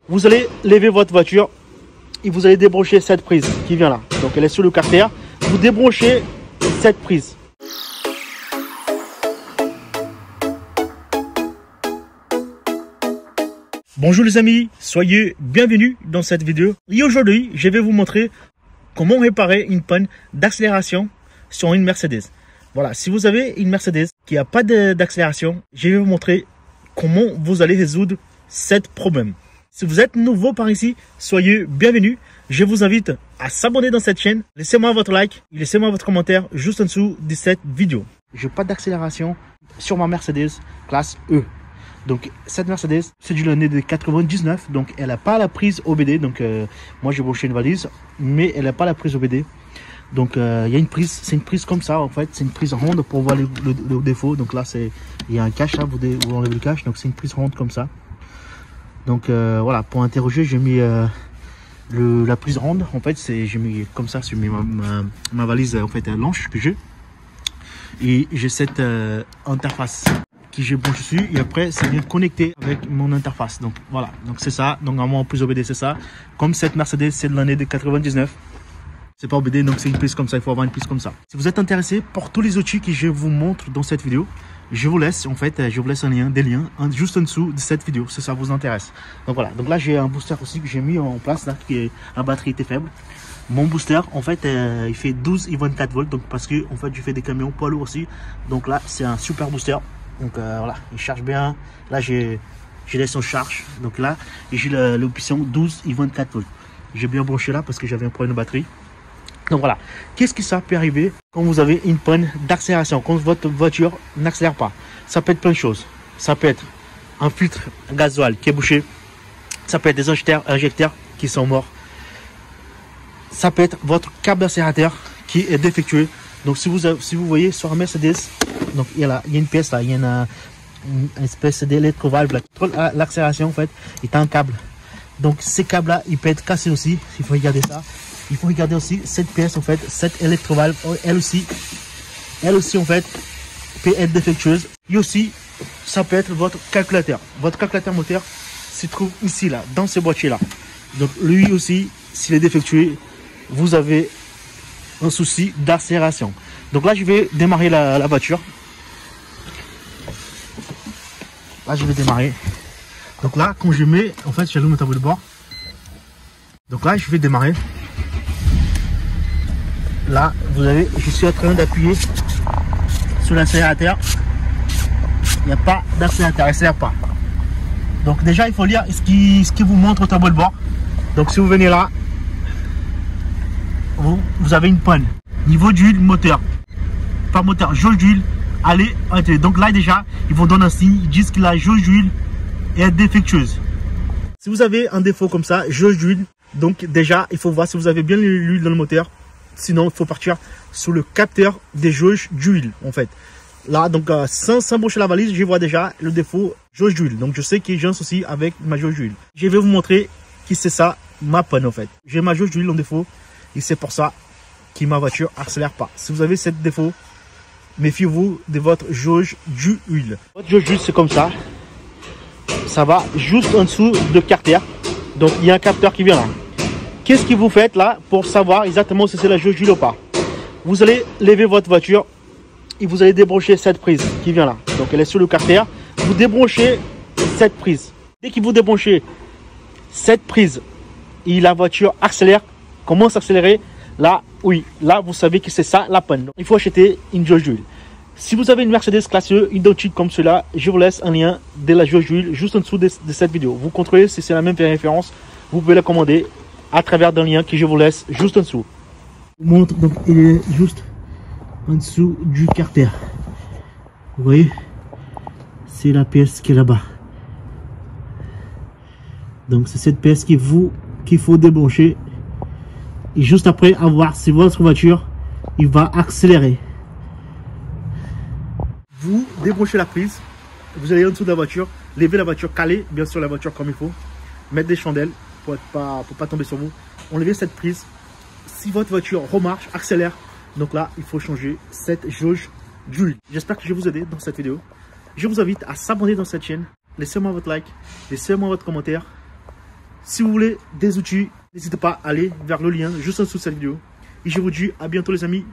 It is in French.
Vous allez lever votre voiture et vous allez débrancher cette prise qui vient là. Donc elle est sur le carter. Vous débranchez cette prise. Bonjour les amis, soyez bienvenus dans cette vidéo. Et aujourd'hui, je vais vous montrer comment réparer une panne d'accélération sur une Mercedes. Voilà, si vous avez une Mercedes qui n'a pas d'accélération, je vais vous montrer comment vous allez résoudre ce problème. Si vous êtes nouveau par ici, soyez bienvenus. Je vous invite à s'abonner dans cette chaîne. Laissez-moi votre like, laissez-moi votre commentaire juste en dessous de cette vidéo. Je n'ai pas d'accélération sur ma Mercedes classe E. Donc cette Mercedes, c'est de l'année de 99, donc elle n'a pas la prise OBD. Donc moi j'ai branché une valise, mais elle n'a pas la prise OBD. Donc il y a une prise, c'est une prise comme ça en fait, c'est une prise ronde pour voir le défaut. Donc là il y a un cache, là, vous enlevez le cache, donc c'est une prise ronde comme ça. Donc voilà, pour interroger j'ai mis la prise ronde en fait, j'ai mis comme ça sur ma valise en fait blanche que j'ai. Et j'ai cette interface qui j'ai branché dessus et après c'est bien connecté avec mon interface. Donc voilà, donc c'est ça. Donc normalement en plus OBD c'est ça. Comme cette Mercedes c'est de l'année de 99, c'est pas OBD, donc c'est une prise comme ça. Il faut avoir une prise comme ça. Si vous êtes intéressé pour tous les outils que je vous montre dans cette vidéo, je vous laisse en fait, je vous laisse des liens juste en dessous de cette vidéo si ça vous intéresse. Donc voilà, donc là j'ai un booster aussi que j'ai mis en place là, qui est à batterie était faible. Mon booster en fait il fait 12 et 24 volts, donc parce que en fait je fais des camions poids lourds aussi. Donc là c'est un super booster. Donc voilà, il charge bien. Là j'ai laissé en charge. Donc là j'ai l'option 12 et 24 volts. J'ai bien branché là parce que j'avais un problème de batterie. Donc voilà, qu'est-ce que ça peut arriver quand vous avez une panne d'accélération, quand votre voiture n'accélère pas? Ça peut être plein de choses. Ça peut être un filtre gasoil qui est bouché. Ça peut être des injecteurs qui sont morts. Ça peut être votre câble d'accélérateur qui est défectueux. Donc si vous voyez sur un Mercedes, donc il y a une pièce là, il y a une espèce d'électrovalve là qui contrôle l'accélération en fait. Il y a un câble. Donc ces câbles là, ils peuvent être cassés aussi. Il faut regarder ça. Il faut regarder aussi cette pièce en fait, cette électrovalve, elle aussi en fait peut être défectueuse. Et aussi, ça peut être votre calculateur. Votre calculateur moteur se trouve ici là, dans ce boîtier là. Donc lui aussi, s'il est défectueux, vous avez un souci d'accélération. Donc là, je vais démarrer la voiture. Là, je vais démarrer. Donc là, quand je mets, en fait, j'allume le tableau de bord. Donc là, je vais démarrer. Là, vous avez, je suis en train d'appuyer sur l'accélérateur. Il n'y a pas d'accélérateur, il n'accélère pas. Donc déjà, il faut lire ce qui vous montre au tableau de bord. Donc si vous venez là, vous avez une panne. Niveau d'huile, moteur. Pas moteur, jauge d'huile. Allez, donc là déjà, ils vont donner un signe. Ils disent que la jauge d'huile est défectueuse. Si vous avez un défaut comme ça, jauge d'huile, donc déjà, il faut voir si vous avez bien l'huile dans le moteur. Sinon, il faut partir sur le capteur des jauges d'huile en fait. Là, donc sans brancher la valise, je vois déjà le défaut jauge d'huile. Donc je sais que j'ai un souci avec ma jauge d'huile. Je vais vous montrer que c'est ça ma panne en fait. J'ai ma jauge d'huile en défaut et c'est pour ça que ma voiture accélère pas. Si vous avez ce défaut, méfiez-vous de votre jauge d'huile. Votre jauge d'huile c'est comme ça. Ça va juste en dessous de carter. Donc il y a un capteur qui vient là. Qu'est-ce que vous faites là pour savoir exactement si c'est la jauge d'huile ou pas? Vous allez lever votre voiture et vous allez débrancher cette prise qui vient là. Donc elle est sur le carter. Vous débranchez cette prise. Dès que vous débranchez cette prise et la voiture accélère, commence à accélérer, là, oui, là vous savez que c'est ça la panne. Il faut acheter une jauge d'huile. Si vous avez une Mercedes classe E identique comme cela, je vous laisse un lien de la jauge d'huile juste en dessous de cette vidéo. Vous contrôlez si c'est la même référence, vous pouvez la commander à travers d'un lien que je vous laisse juste en dessous. Je vous montre, donc il est juste en dessous du carter. Vous voyez, c'est la pièce qui est là-bas. Donc c'est cette pièce qu'il faut débrancher. Et juste après, à voir si votre voiture il va accélérer. Vous débranchez la prise, vous allez en dessous de la voiture, lever la voiture, caler bien sûr la voiture comme il faut, mettre des chandelles pour pas tomber sur vous. Enlevez cette prise. Si votre voiture remarche, accélère, donc là il faut changer cette jauge d'huile. J'espère que je vais vous aider dans cette vidéo. Je vous invite à s'abonner dans cette chaîne. Laissez-moi votre like, laissez-moi votre commentaire. Si vous voulez des outils, n'hésitez pas à aller vers le lien juste en dessous de cette vidéo. Et je vous dis à bientôt les amis.